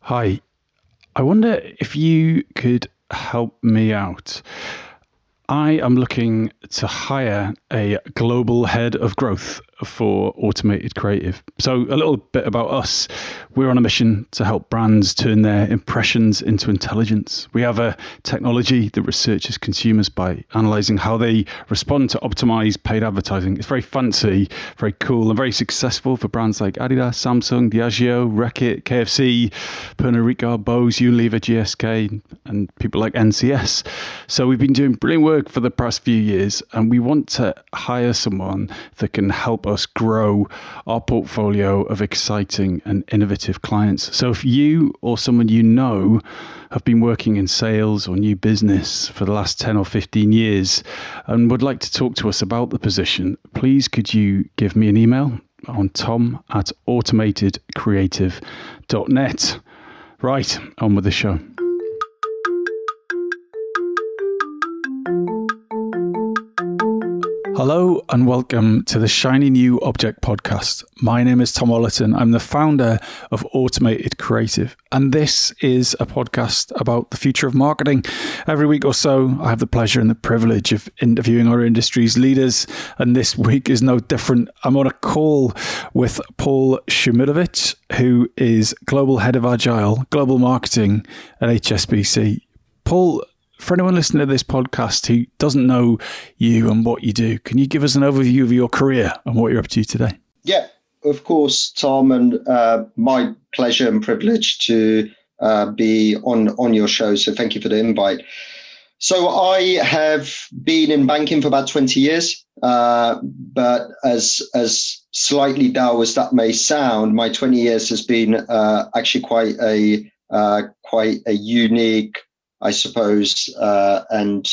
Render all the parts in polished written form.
Hi, I wonder if you could help me out. I am looking to hire a global head of growth for Automated Creative. So a little bit about us. We're on a mission to help brands turn their impressions into intelligence. We have a technology that researches consumers by analysing how they respond to optimise paid advertising. It's very fancy, very cool, and very successful for brands like Adidas, Samsung, Diageo, Reckitt, KFC, Pernod Ricard, Bose, Unilever, GSK, and people like NCS. So we've been doing brilliant work for the past few years, and we want to hire someone that can help us grow our portfolio of exciting and innovative clients. So if you or someone you know have been working in sales or new business for the last 10 or 15 years and would like to talk to us about the position, please could you give me an email on tom@automatedcreative.net. Right, on with the show. Hello and welcome to the Shiny New Object podcast. My name is Tom Ollerton. I'm the founder of Automated Creative, and this is a podcast about the future of marketing. Every week or so, I have the pleasure and the privilege of interviewing our industry's leaders, and this week is no different. I'm on a call with Paul Szumilewicz, who is Global Head of Agile, Global Marketing at HSBC. Paul, for anyone listening to this podcast who doesn't know you and what you do, can you give us an overview of your career and what you're up to today? Yeah, of course, Tom, and my pleasure and privilege to be on your show. So thank you for the invite. So I have been in banking for about 20 years, but as slightly dull as that may sound, my 20 years has been actually quite a unique, I suppose, and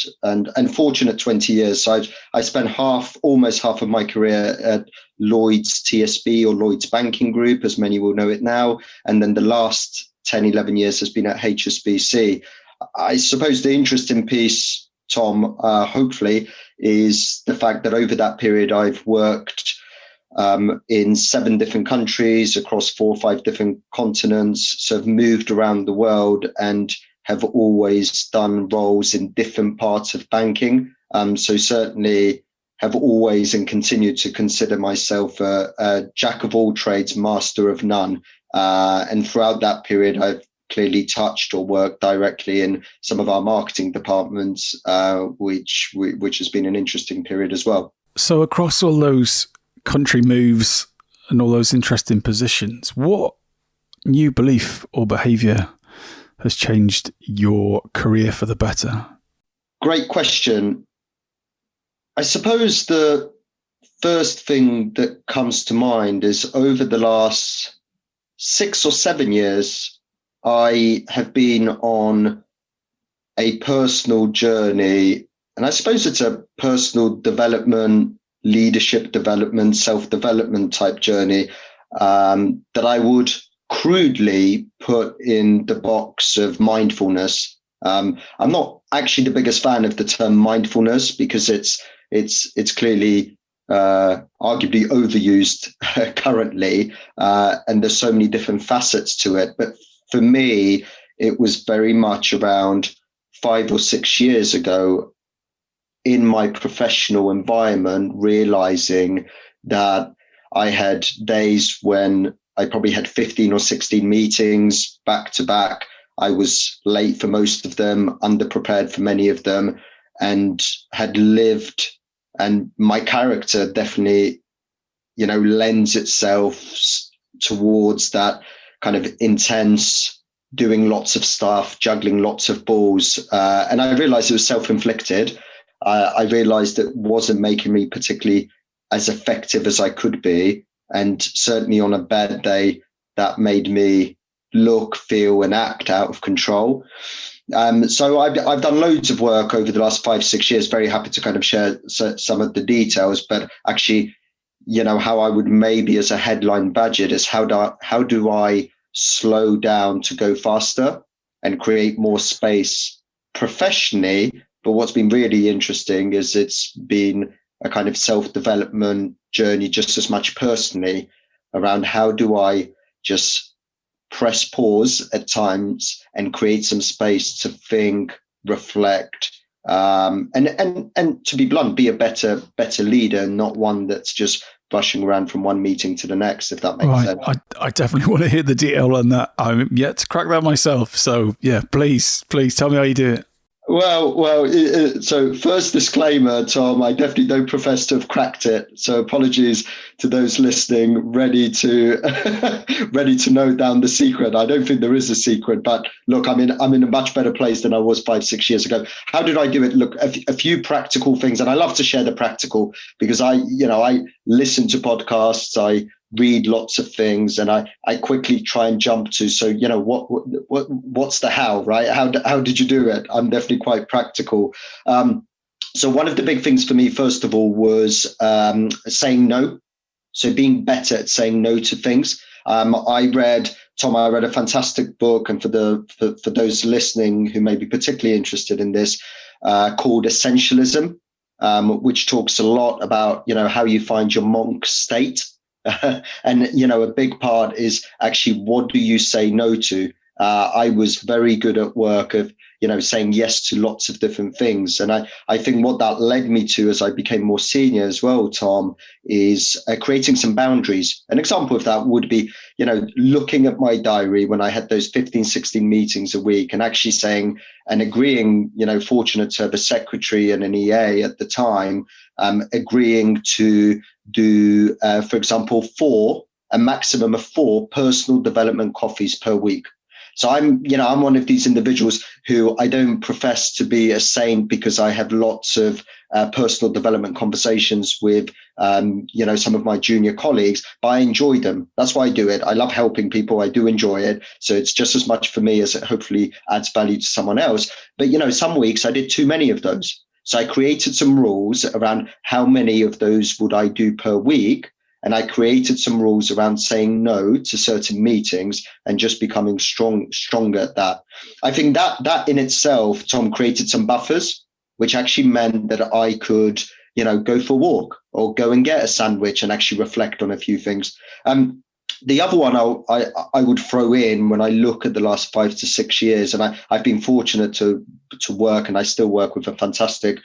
fortunate 20 years. So I spent almost half of my career at Lloyd's TSB, or Lloyd's Banking Group, as many will know it now. And then the last 10, 11 years has been at HSBC. I suppose the interesting piece, Tom, hopefully, is the fact that over that period I've worked in 7 different countries across 4 or 5 different continents. So I've moved around the world and have always done roles in different parts of banking. So certainly have always and continue to consider myself a jack of all trades, master of none. And throughout that period, I've clearly touched or worked directly in some of our marketing departments, which has been an interesting period as well. So across all those country moves and all those interesting positions, what new belief or behaviour has changed your career for the better? Great question. I suppose the first thing that comes to mind is over the last 6 or 7 years, I have been on a personal journey, and I suppose it's a personal development, leadership development, self-development type journey that I would crudely put in the box of mindfulness. I'm not actually the biggest fan of the term mindfulness because it's clearly arguably overused currently, and there's so many different facets to it. But for me, it was very much around 5 or 6 years ago in my professional environment, realizing that I had days when I probably had 15 or 16 meetings back to back. I was late for most of them, underprepared for many of them, and had lived, and my character definitely, lends itself towards that kind of intense, doing lots of stuff, juggling lots of balls. And I realized it was self-inflicted. I realized it wasn't making me particularly as effective as I could be. And certainly on a bad day, that made me look, feel, and act out of control. So I've done loads of work over the last 5, 6 years. Very happy to kind of share some of the details. But actually, how I would maybe as a headline budget is how do I slow down to go faster and create more space professionally. But what's been really interesting is it's been a kind of self-development journey just as much personally around how do I just press pause at times and create some space to think, reflect, and to be blunt, be a better leader, not one that's just rushing around from one meeting to the next, if that makes sense. I definitely want to hear the detail on that. I'm yet to crack that myself. So yeah, please tell me how you do it. Well. So first disclaimer, Tom, I definitely don't profess to have cracked it. So apologies to those listening, ready to note down the secret. I don't think there is a secret, but look, I'm in a much better place than I was 5-6 years ago. How did I do it? Look, a few practical things, and I love to share the practical because I listen to podcasts, I read lots of things, and I quickly try and jump to, so what's the how, right? How did you do it? I'm definitely quite practical. So one of the big things for me, first of all, was saying no. So being better at saying no to things. I read a fantastic book, and for those listening who may be particularly interested in this, called Essentialism, which talks a lot about how you find your monk state. And a big part is actually, what do you say no to? I was very good at work of saying yes to lots of different things, and I think what that led me to as I became more senior as well, Tom, is creating some boundaries. An example of that would be looking at my diary when I had those 15-16 meetings a week, and actually saying and agreeing, fortunate to have a secretary and an EA at the time, agreeing to do, for example, a maximum of 4 personal development coffees per week. So I'm one of these individuals who I don't profess to be a saint, because I have lots of personal development conversations with, some of my junior colleagues, but I enjoy them. That's why I do it. I love helping people. I do enjoy it. So it's just as much for me as it hopefully adds value to someone else. But, some weeks I did too many of those. So I created some rules around how many of those would I do per week. And I created some rules around saying no to certain meetings and just becoming stronger at that. I think that in itself, Tom, created some buffers, which actually meant that I could, go for a walk or go and get a sandwich and actually reflect on a few things. The other one I would throw in when I look at the last 5 to 6 years, and I've been fortunate to work, and I still work with a fantastic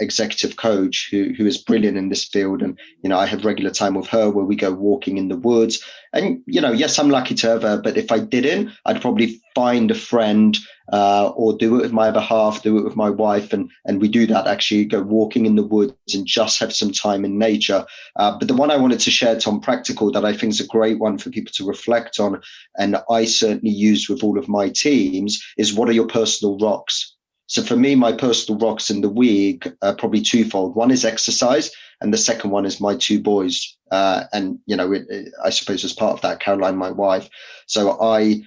executive coach who is brilliant in this field. And, I have regular time with her where we go walking in the woods. And, yes, I'm lucky to have her, but if I didn't, I'd probably find a friend or do it with my other half, do it with my wife. And we do that, actually go walking in the woods and just have some time in nature. But the one I wanted to share, Tom, practical, that I think is a great one for people to reflect on, and I certainly use with all of my teams, is what are your personal rocks? So for me, my personal rocks in the week are probably twofold. One is exercise, and the second one is my 2 boys. And I suppose as part of that, Caroline, my wife. So I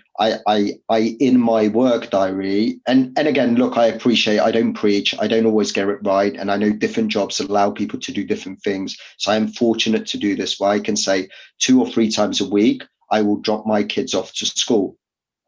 in my work diary, and again, look, I appreciate, I don't preach, I don't always get it right, and I know different jobs allow people to do different things. So I am fortunate to do this, where I can say 2 or 3 times a week, I will drop my kids off to school.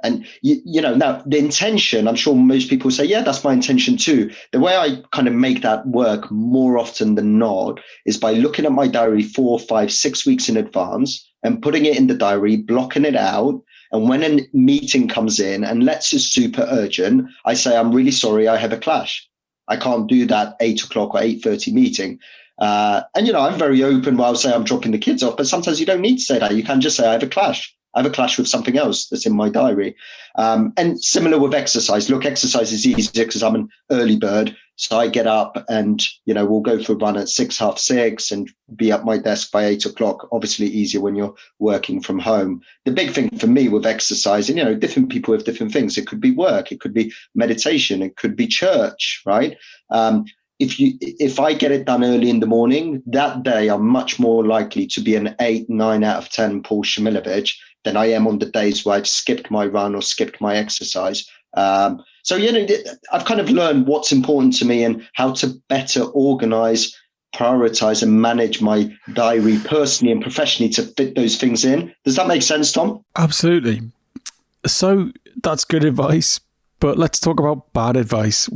And, now the intention, I'm sure most people say, yeah, that's my intention too. The way I kind of make that work more often than not is by looking at my diary 4, 5, 6 weeks in advance and putting it in the diary, blocking it out. And when a meeting comes in, and let's say super urgent, I say, I'm really sorry, I have a clash. I can't do that 8 o'clock or 8:30 meeting. And, I'm very open while I say I'm dropping the kids off, but sometimes you don't need to say that. You can just say, I have a clash. I have a clash with something else that's in my diary. And similar with exercise. Look, exercise is easier because I'm an early bird. So I get up and, we'll go for a run at 6, half 6 and be at my desk by 8 o'clock. Obviously easier when you're working from home. The big thing for me with exercise, and, different people have different things. It could be work. It could be meditation. It could be church, right? If I get it done early in the morning, that day I'm much more likely to be an 8, 9 out of 10 Paul Szumilewicz than I am on the days where I've skipped my run or skipped my exercise. So, I've kind of learned what's important to me and how to better organize, prioritize, and manage my diary personally and professionally to fit those things in. Does that make sense, Tom? Absolutely. So that's good advice, but let's talk about bad advice.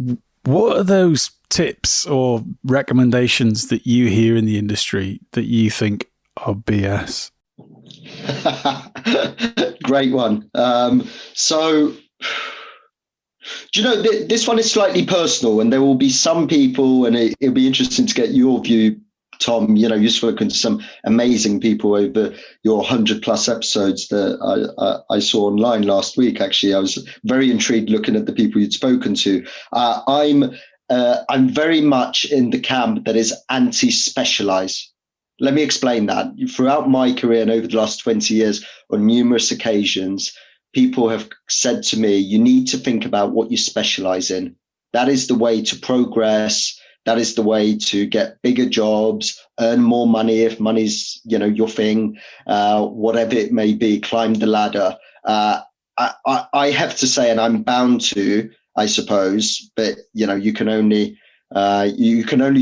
What are those tips or recommendations that you hear in the industry that you think are BS? Great one. So, do you know, this one is slightly personal, and there will be some people, and it'll be interesting to get your view, Tom. You know, you've spoken to some amazing people over your 100+ episodes that I saw online last week. Actually, I was very intrigued looking at the people you'd spoken to. I'm very much in the camp that is anti-specialize. Let me explain that. Throughout my career and over the last 20 years, on numerous occasions, people have said to me, you need to think about what you specialize in. That is the way to progress. That is the way to get bigger jobs, earn more money if money's, your thing, whatever it may be, climb the ladder. I have to say, and I'm bound to, I suppose, but you can only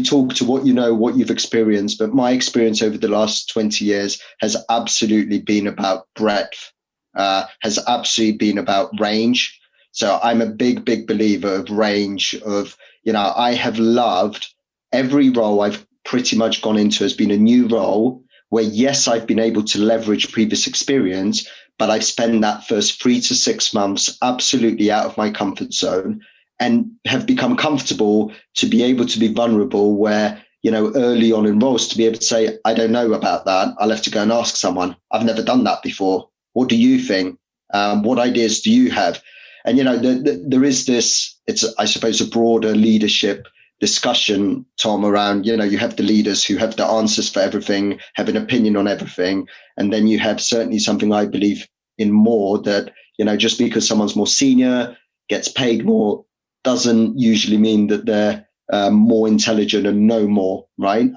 talk to what you know, what you've experienced. But my experience over the last 20 years has absolutely been about breadth, has absolutely been about range. So I'm a big believer of range. I have loved every role I've pretty much gone into has been a new role where, yes, I've been able to leverage previous experience, but I've spent that first 3 to 6 months absolutely out of my comfort zone and have become comfortable to be able to be vulnerable where, early on in roles to be able to say, I don't know about that. I'll have to go and ask someone. I've never done that before. What do you think? What ideas do you have? And, there is this, it's, I suppose, a broader leadership discussion, Tom, around, you have the leaders who have the answers for everything, have an opinion on everything. And then you have certainly something I believe in more that, just because someone's more senior, gets paid more, doesn't usually mean that they're more intelligent and know more, right?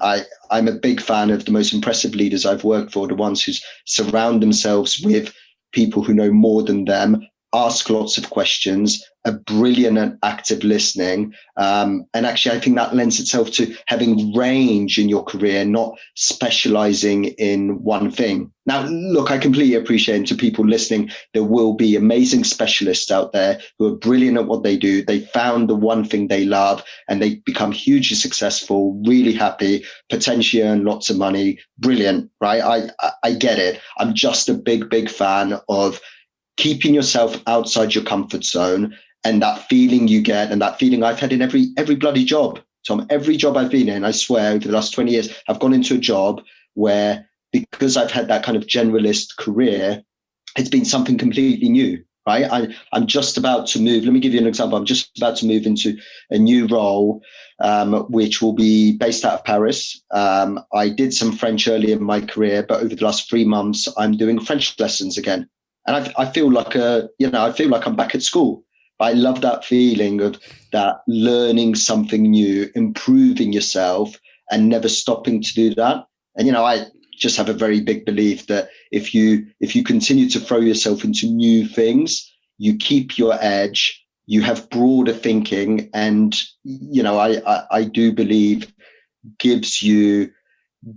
I'm a big fan of the most impressive leaders I've worked for, the ones who surround themselves with people who know more than them, ask lots of questions, are brilliant at active listening. And actually, I think that lends itself to having range in your career, not specializing in one thing. Now, look, I completely appreciate to people listening, there will be amazing specialists out there who are brilliant at what they do. They found the one thing they love and they become hugely successful, really happy, potentially earn lots of money. Brilliant, right? I get it. I'm just a big fan of keeping yourself outside your comfort zone, and that feeling you get, and that feeling I've had in every bloody job, Tom, every job I've been in, I swear over the last 20 years, I've gone into a job where, because I've had that kind of generalist career, it's been something completely new, right? I'm just about to move. Let me give you an example. I'm just about to move into a new role, which will be based out of Paris. I did some French early in my career, but over the last 3 months, I'm doing French lessons again. And I feel like I'm back at school. I love that feeling of that learning something new, improving yourself, and never stopping to do that. And I just have a very big belief that if you continue to throw yourself into new things, you keep your edge, you have broader thinking, and I do believe gives you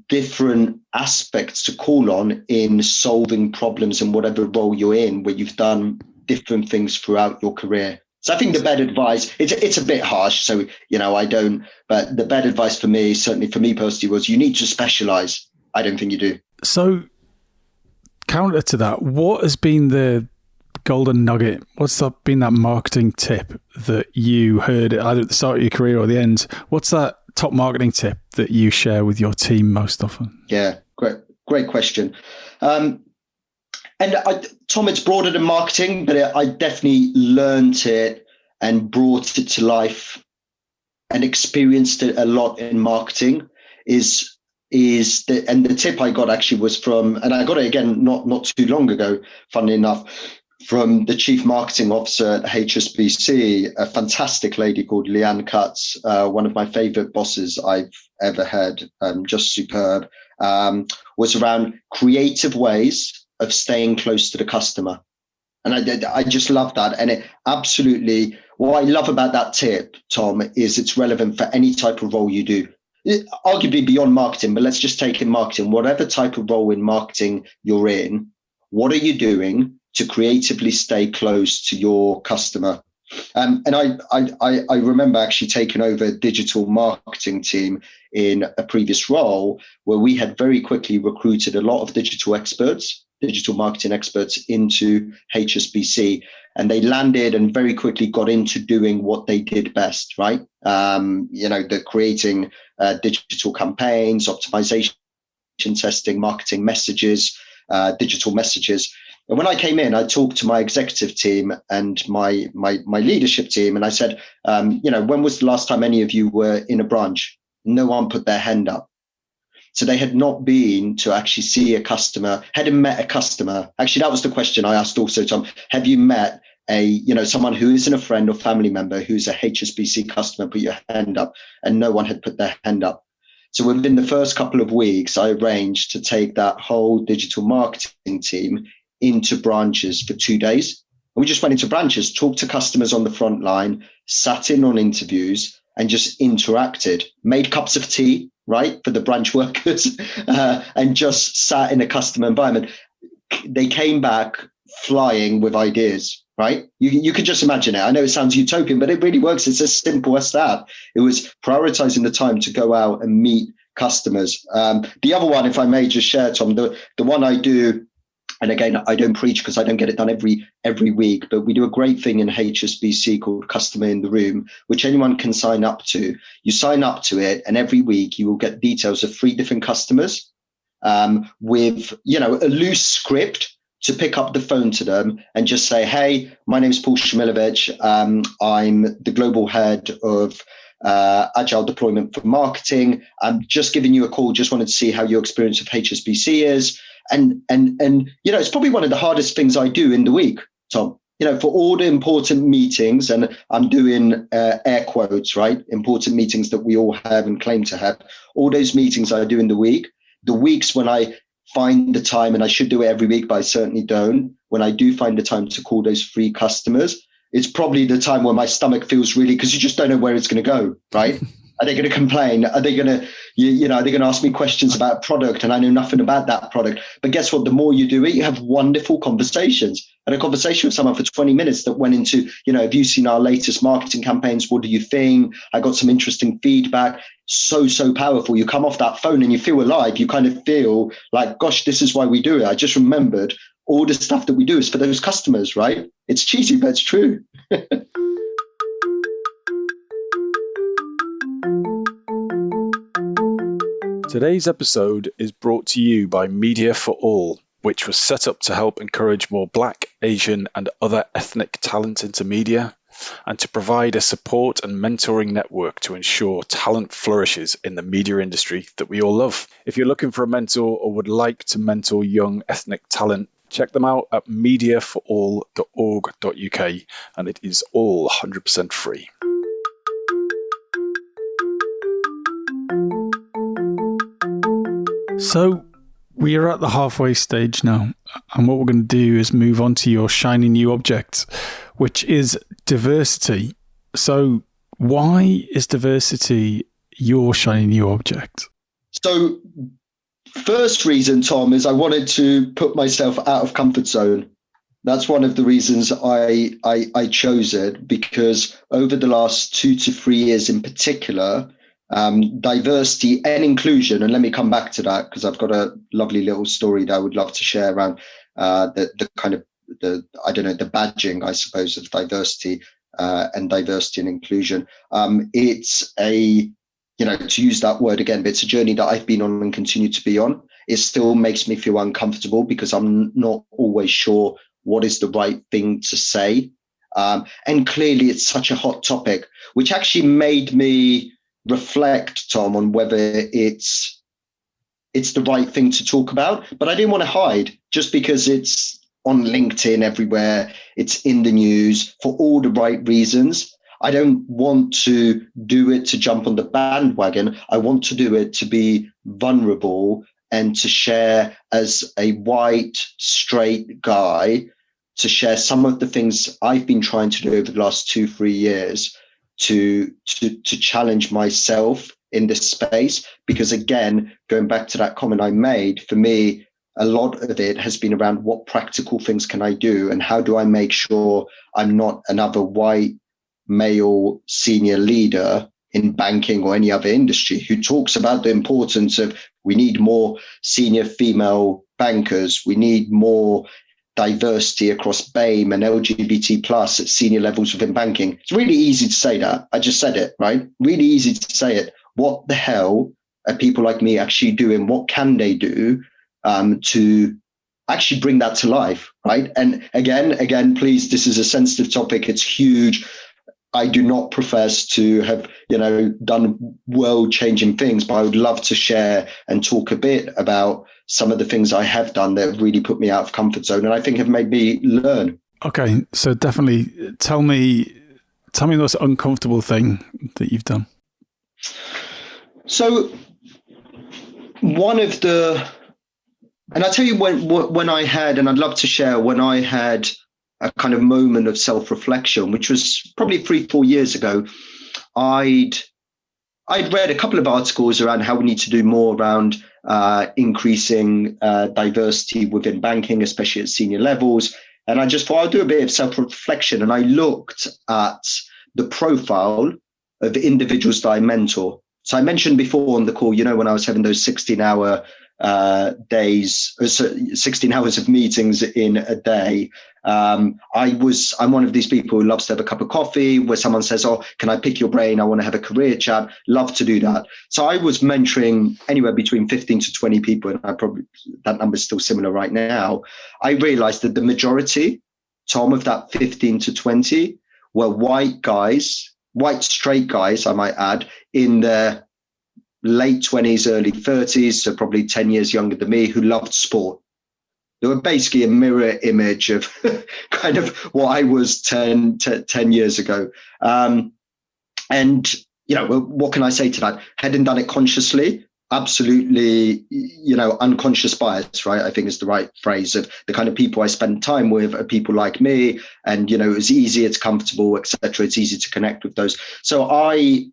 different aspects to call on in solving problems in whatever role you're in, where you've done different things throughout your career. So I think the bad advice, it's a bit harsh. So, but the bad advice for me, certainly for me personally, was you need to specialize. I don't think you do. So counter to that, what has been the golden nugget? What's been that marketing tip that you heard either at the start of your career or the end? What's that top marketing tip that you share with your team most often? Yeah, great question. Tom, it's broader than marketing, but I definitely learned it and brought it to life and experienced it a lot in marketing. The tip I got actually was from, and I got it again not too long ago, funnily enough, from the chief marketing officer at HSBC, a fantastic lady called Leanne Cutts, one of my favorite bosses I've ever had, just superb, was around creative ways of staying close to the customer. And I just love that. And it absolutely, what I love about that tip, Tom, is it's relevant for any type of role you do. Arguably beyond marketing, but let's just take in marketing, whatever type of role in marketing you're in, what are you doing to creatively stay close to your customer? And I remember actually taking over a digital marketing team in a previous role where we had very quickly recruited a lot of digital experts digital marketing experts into HSBC, and they landed and very quickly got into doing what they did best, right? The creating digital campaigns, optimization testing, marketing messages, digital messages. And when I came in, I talked to my executive team and my leadership team, and I said, when was the last time any of you were in a branch? No one put their hand up. So they had not been to actually see a customer, hadn't met a customer. Actually, that was the question I asked also, Tom. Have you met someone who isn't a friend or family member who's a HSBC customer? Put your hand up. And no one had put their hand up. So within the first couple of weeks, I arranged to take that whole digital marketing team into branches for 2 days. And we just went into branches, talked to customers on the front line, sat in on interviews, and just interacted, made cups of tea, right, for the branch workers, and just sat in a customer environment. They came back flying with ideas, right? You can just imagine it. I know it sounds utopian, but it really works. It's as simple as that. It was prioritizing the time to go out and meet customers. The other one, if I may just share, Tom, the one I do, and again, I don't preach because I don't get it done every week, but we do a great thing in HSBC called Customer in the Room, which anyone can sign up to. You sign up to it, and every week you will get details of 3 different customers with, a loose script to pick up the phone to them and just say, hey, my name is Paul Szumilewicz. I'm the global head of Agile deployment for marketing. I'm just giving you a call. Just wanted to see how your experience of HSBC is. And it's probably one of the hardest things I do in the week, Tom. For all the important meetings, and I'm doing air quotes, right? Important meetings that we all have and claim to have. All those meetings I do in the week. The weeks when I find the time, and I should do it every week, but I certainly don't. When I do find the time to call those 3 customers, it's probably the time where my stomach feels really, because you just don't know where it's going to go, right? Are they going to complain? Are they going to, are they going to ask me questions about product and I know nothing about that product? But guess what? The more you do it, you have wonderful conversations. And a conversation with someone for 20 minutes that went into, have you seen our latest marketing campaigns? What do you think? I got some interesting feedback. So powerful. You come off that phone and you feel alive. You kind of feel like, gosh, this is why we do it. I just remembered all the stuff that we do is for those customers, right? It's cheesy, but it's true. Today's episode is brought to you by Media for All, which was set up to help encourage more Black, Asian, and other ethnic talent into media, and to provide a support and mentoring network to ensure talent flourishes in the media industry that we all love. If you're looking for a mentor or would like to mentor young ethnic talent, check them out at mediaforall.org.uk, and it is all 100% free. So we are at the halfway stage now, and what we're going to do is move on to your shiny new object, which is diversity. So why is diversity your shiny new object? So first reason, Tom, is I wanted to put myself out of comfort zone. That's one of the reasons I chose it, because over the last 2 to 3 years in particular, diversity and inclusion, and let me come back to that because I've got a lovely little story that I would love to share around the badging, I suppose, of diversity and diversity and inclusion. It's to use that word again, but it's a journey that I've been on and continue to be on. It still makes me feel uncomfortable because I'm not always sure what is the right thing to say. And clearly it's such a hot topic, which actually made me reflect, Tom, on whether it's the right thing to talk about. But I didn't want to hide just because it's on LinkedIn everywhere. It's in the news for all the right reasons. I don't want to do it to jump on the bandwagon. I want to do it to be vulnerable and to share as a white, straight guy, to share some of the things I've been trying to do over the last 2-3 years to challenge myself in this space. Because again, going back to that comment I made, for me, a lot of it has been around what practical things can I do and how do I make sure I'm not another white male senior leader in banking or any other industry who talks about the importance of we need more senior female bankers. We need more diversity across BAME and LGBT plus at senior levels within banking. It's really easy to say that. I just said it, right? Really easy to say it. What the hell are people like me actually doing? What can they do to actually bring that to life, right? And again, please, this is a sensitive topic. It's huge. I do not profess to have, done world-changing things, but I would love to share and talk a bit about some of the things I have done that have really put me out of comfort zone, and I think have made me learn. Okay, so definitely tell me the most uncomfortable thing that you've done. So one of the, and I'll tell you when I had, and I'd love to share when I had a kind of moment of self-reflection, which was probably 3-4 years ago. I'd read a couple of articles around how we need to do more around increasing diversity within banking, especially at senior levels. And I just thought I'll do a bit of self-reflection. And I looked at the profile of the individuals that I mentor. So I mentioned before on the call, when I was having those 16-hour days, 16 hours of meetings in a day. I'm one of these people who loves to have a cup of coffee where someone says, "Oh, can I pick your brain? I want to have a career chat." Love to do that. So I was mentoring anywhere between 15 to 20 people, and that number is still similar right now. I realized that the majority, Tom, of that 15 to 20 were white straight guys, I might add, in their late 20s, early 30s, so probably 10 years younger than me, who loved sport. They were basically a mirror image of kind of what I was 10 years ago. And, what can I say to that? Hadn't done it consciously, absolutely, unconscious bias, right? I think is the right phrase. Of the kind of people I spend time with are people like me, and, it's easy, it's comfortable, etc. It's easy to connect with those. So I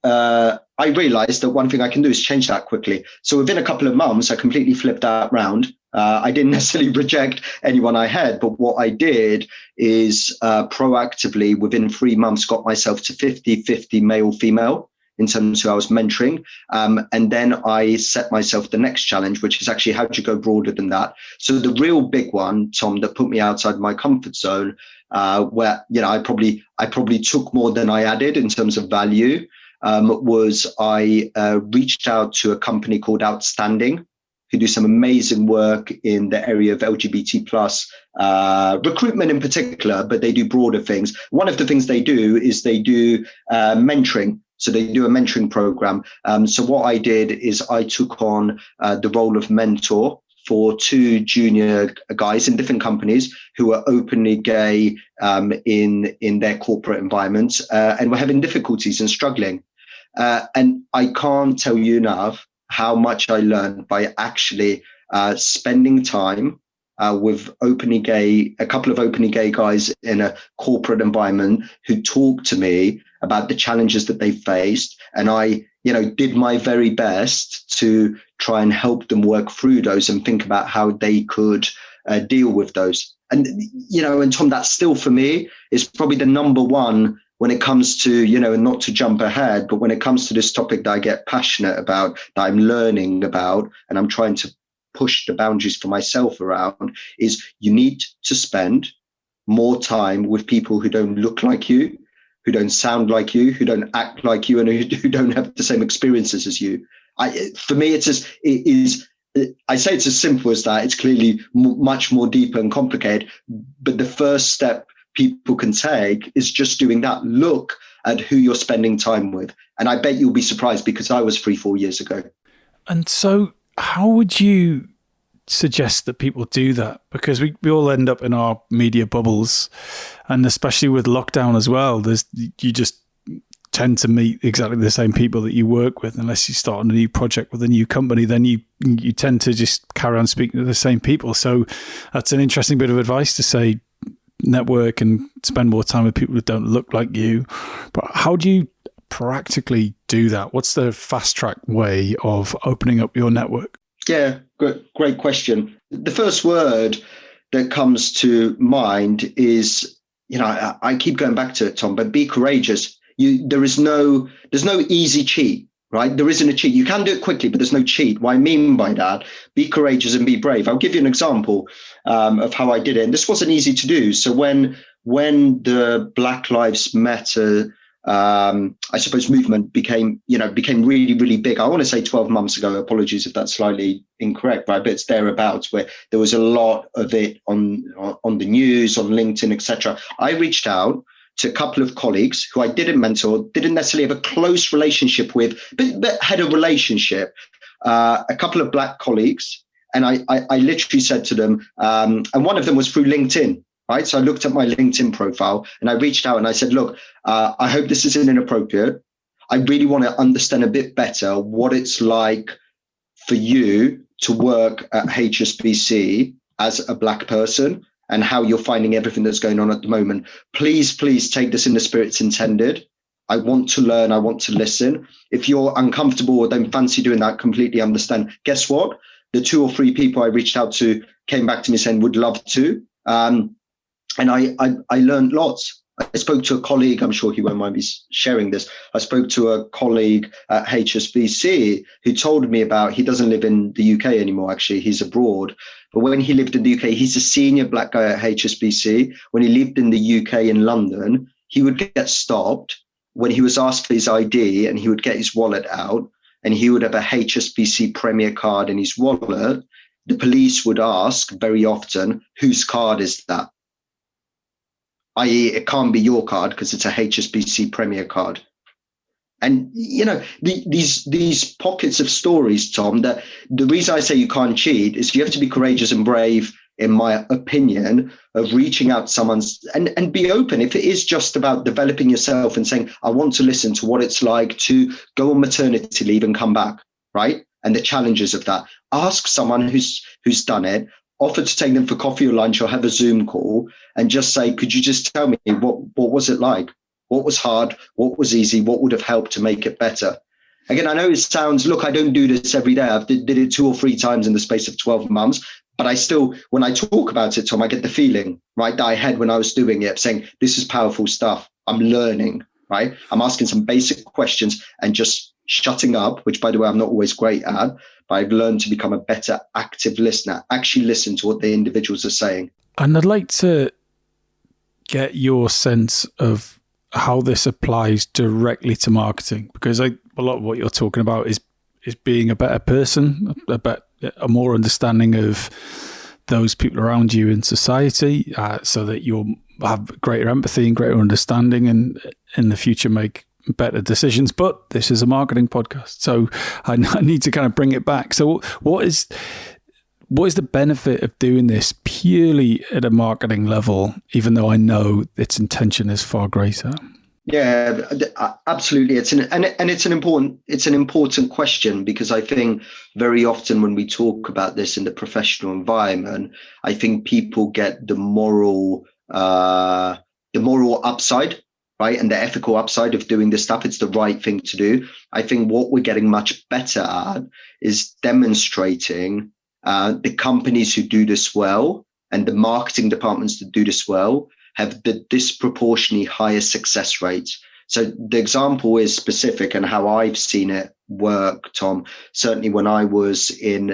realized that one thing I can do is change that quickly. So within a couple of months, I completely flipped that round. I didn't necessarily reject anyone I had, but what I did is proactively, within 3 months, got myself to 50-50 male-female in terms of who I was mentoring. And then I set myself the next challenge, which is actually how do you go broader than that? So the real big one, Tom, that put me outside my comfort zone, where I probably took more than I added in terms of value, was I reached out to a company called Outstanding, who do some amazing work in the area of LGBT plus recruitment in particular, but they do broader things. One of the things they do is they do mentoring. So they do a mentoring program. So what I did is I took on the role of mentor for 2 junior guys in different companies who are openly gay in their corporate environments and were having difficulties and struggling. And I can't tell you enough how much I learned by actually spending time with a couple of openly gay guys in a corporate environment who talked to me about the challenges that they faced. And I, did my very best to try and help them work through those and think about how they could deal with those. And, and Tom, that still for me is probably the number one when it comes to, not to jump ahead, but when it comes to this topic that I get passionate about, that I'm learning about, and I'm trying to push the boundaries for myself around, is you need to spend more time with people who don't look like you, who don't sound like you, who don't act like you, and who don't have the same experiences as you. For me, I say it's as simple as that. It's clearly much more deeper and complicated, but the first step people can take is just doing that. Look at who you're spending time with. And I bet you'll be surprised, because I was 3-4 years ago. And so how would you suggest that people do that? Because we all end up in our media bubbles, and especially with lockdown as well, you just tend to meet exactly the same people that you work with. Unless you start on a new project with a new company, then you tend to just carry on speaking to the same people. So that's an interesting bit of advice to say, network and spend more time with people who don't look like you. But how do you practically do that? What's the fast track way of opening up your network? Yeah, great question. The first word that comes to mind is, I keep going back to it, Tom, but be courageous. There's no easy cheat. right? There isn't a cheat. You can do it quickly, but there's no cheat. What I mean by that, be courageous and be brave. I'll give you an example of how I did it. And this wasn't easy to do. So when the Black Lives Matter, I suppose, movement became really, really big. I want to say 12 months ago. Apologies if that's slightly incorrect, right? But it's thereabouts, where there was a lot of it on the news, on LinkedIn, etc. I reached out to a couple of colleagues who I didn't mentor, didn't necessarily have a close relationship with, but had a relationship. A couple of Black colleagues, and I literally said to them, and one of them was through LinkedIn. Right. So I looked at my LinkedIn profile and I reached out and I said, look, I hope this isn't inappropriate. I really want to understand a bit better what it's like for you to work at HSBC as a Black person and how you're finding everything that's going on at the moment. Please take this in the spirit it's intended. I want to learn. I want to listen. If you're uncomfortable or don't fancy doing that, completely understand. Guess what? The 2 or 3 people I reached out to came back to me saying would love to. And I learned lots. I spoke to a colleague, I'm sure he won't mind me sharing this. I spoke to a colleague at HSBC who told me about, he doesn't live in the UK anymore, actually, he's abroad. But when he lived in the UK, he's a senior Black guy at HSBC. When he lived in the UK in London, he would get stopped when he was asked for his ID, and he would get his wallet out and he would have a HSBC Premier card in his wallet. The police would ask very often, whose card is that? i.e. it can't be your card because it's a HSBC Premier card. And, these pockets of stories, Tom, that the reason I say you can't cheat is you have to be courageous and brave, in my opinion, of reaching out to someone and be open. If it is just about developing yourself and saying, I want to listen to what it's like to go on maternity leave and come back, right? And the challenges of that. Ask someone who's done it. Offer to take them for coffee or lunch or have a Zoom call and just say, could you just tell me what was it like? What was hard? What was easy? What would have helped to make it better? Again, I know it sounds, look, I don't do this every day. I've did it 2 or 3 times in the space of 12 months. But I still, when I talk about it, Tom, I get the feeling, right, that I had when I was doing it, saying, this is powerful stuff. I'm learning, right? I'm asking some basic questions and just shutting up, which, by the way, I'm not always great at. But I've learned to become a better active listener, actually listen to what the individuals are saying. And I'd like to get your sense of how this applies directly to marketing, because a lot of what you're talking about is being a better person, a more understanding of those people around you in society, so that you'll have greater empathy and greater understanding, and in the future make better decisions. But this is a marketing podcast, so I need to kind of bring it back. So what is the benefit of doing this purely at a marketing level, even though I know its intention is far greater? Yeah, absolutely. It's an important question, because I think very often when we talk about this in the professional environment, I think people get the moral upside, right, and the ethical upside of doing this stuff. It's the right thing to do. I think what we're getting much better at is demonstrating the companies who do this well and the marketing departments that do this well have the disproportionately higher success rates. So the example is specific, and how I've seen it work, Tom. Certainly, when I was in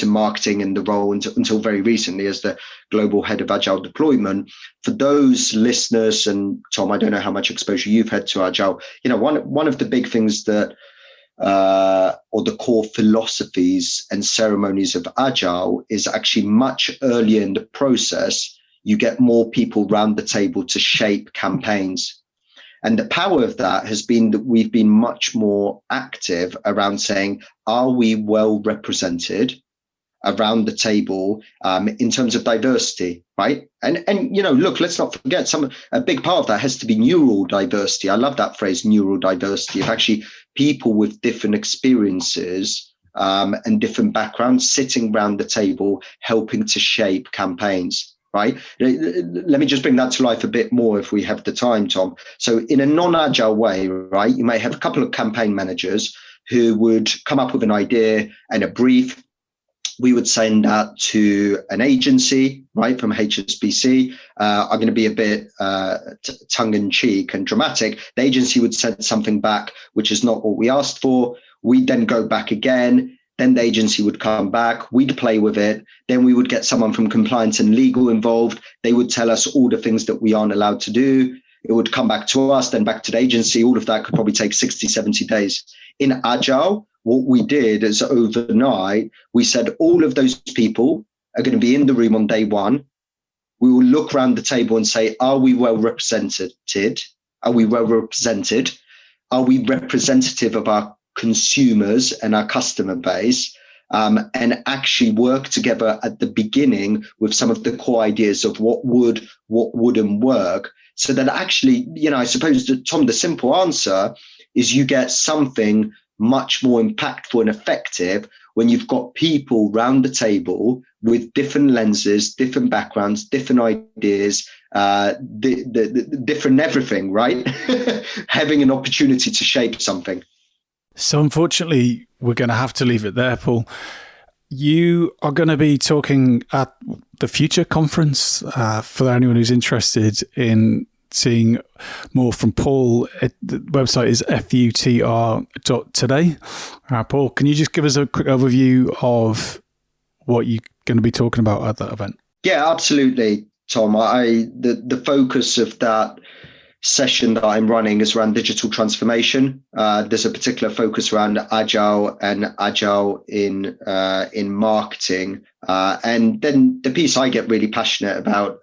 marketing in the role until very recently as the global head of Agile deployment. For those listeners, and Tom, I don't know how much exposure you've had to Agile. One of the big things that or the core philosophies and ceremonies of Agile is actually much earlier in the process. You get more people round the table to shape campaigns. And the power of that has been that we've been much more active around saying, are we well represented around the table in terms of diversity, right? And look, let's not forget, a big part of that has to be neural diversity. I love that phrase, neural diversity, of actually people with different experiences and different backgrounds sitting around the table, helping to shape campaigns. Right. Let me just bring that to life a bit more if we have the time, Tom. So in a non-agile way, right, you may have a couple of campaign managers who would come up with an idea and a brief, we would send that to an agency, right, from HSBC. I'm going to be a bit tongue-in-cheek and dramatic. The agency would send something back, which is not what we asked for. We'd then go back again. Then the agency would come back. We'd play with it. Then we would get someone from compliance and legal involved. They would tell us all the things that we aren't allowed to do. It would come back to us, then back to the agency. All of that could probably take 60, 70 days. In Agile, what we did is overnight, we said all of those people are going to be in the room on day one. We will look around the table and say, are we well represented? Are we well represented? Are we representative of our consumers and our customer base? And actually work together at the beginning with some of the core ideas of what wouldn't work. So that actually, I suppose, Tom, the simple answer is you get something much more impactful and effective when you've got people round the table with different lenses, different backgrounds, different ideas, different everything, right? Having an opportunity to shape something. So unfortunately, we're going to have to leave it there, Paul. You are going to be talking at the Future conference. For anyone who's interested in seeing more from Paul, the website is futr.today. Paul, can you just give us a quick overview of what you're going to be talking about at that event? Yeah, absolutely, Tom. The focus of that session that I'm running is around digital transformation. There's a particular focus around Agile and Agile in marketing. And then the piece I get really passionate about,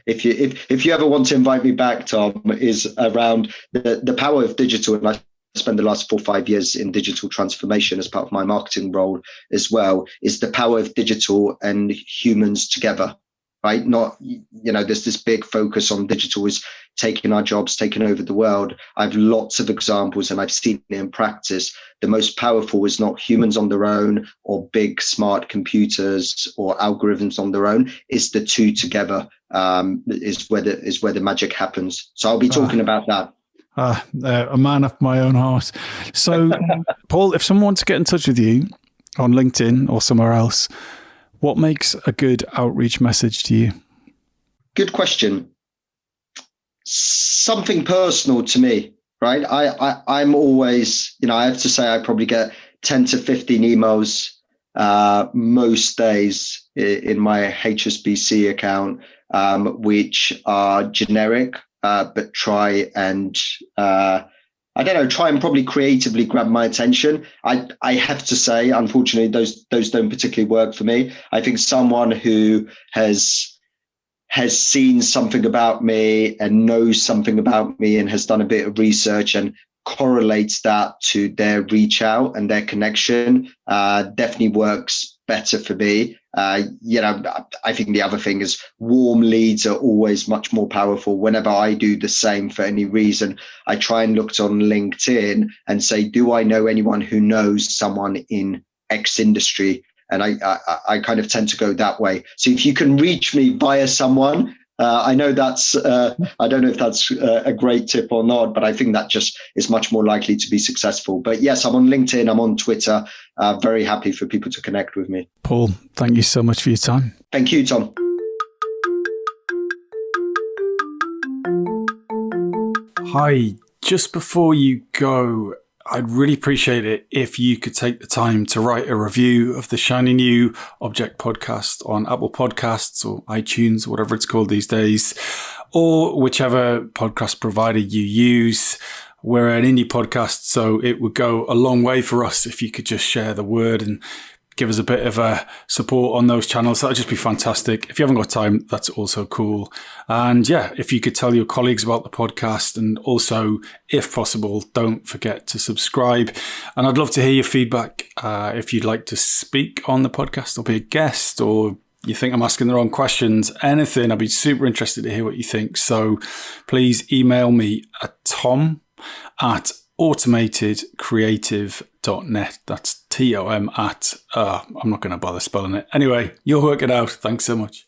if you ever want to invite me back, Tom, is around the power of digital. And I spent the last 4 or 5 years in digital transformation as part of my marketing role as well, is the power of digital and humans together. Right? Not, there's this big focus on digital is taking our jobs, taking over the world. I have lots of examples and I've seen it in practice. The most powerful is not humans on their own or big smart computers or algorithms on their own. It's the two together is where the magic happens. So I'll be talking about that. A man of my own heart. So, Paul, if someone wants to get in touch with you on LinkedIn or somewhere else, what makes a good outreach message to you? Good question. Something personal to me, right? I'm always, I have to say I probably get 10 to 15 emails most days in my HSBC account, which are generic, but try and probably creatively grab my attention. I have to say, unfortunately, those don't particularly work for me. I think someone who has seen something about me and knows something about me and has done a bit of research and correlates that to their reach out and their connection definitely works better for me. I think the other thing is warm leads are always much more powerful. Whenever I do the same for any reason, I try and look on LinkedIn and say, do I know anyone who knows someone in X industry? And I kind of tend to go that way. So if you can reach me via someone, I know that's, I don't know if that's a great tip or not, but I think that just is much more likely to be successful. But yes, I'm on LinkedIn, I'm on Twitter, very happy for people to connect with me. Paul, thank you so much for your time. Thank you, Tom. Hi, just before you go, I'd really appreciate it if you could take the time to write a review of the shiny new Object podcast on Apple Podcasts or iTunes, whatever it's called these days, or whichever podcast provider you use. We're an indie podcast, so it would go a long way for us if you could just share the word and give us a bit of a support on those channels. That would just be fantastic. If you haven't got time, that's also cool. And yeah, if you could tell your colleagues about the podcast, and also, if possible, don't forget to subscribe. And I'd love to hear your feedback. If you'd like to speak on the podcast or be a guest, or you think I'm asking the wrong questions, anything, I'd be super interested to hear what you think. So please email me at tom@automatedcreative.net. That's TOM at, I'm not going to bother spelling it. Anyway, you'll work it out. Thanks so much.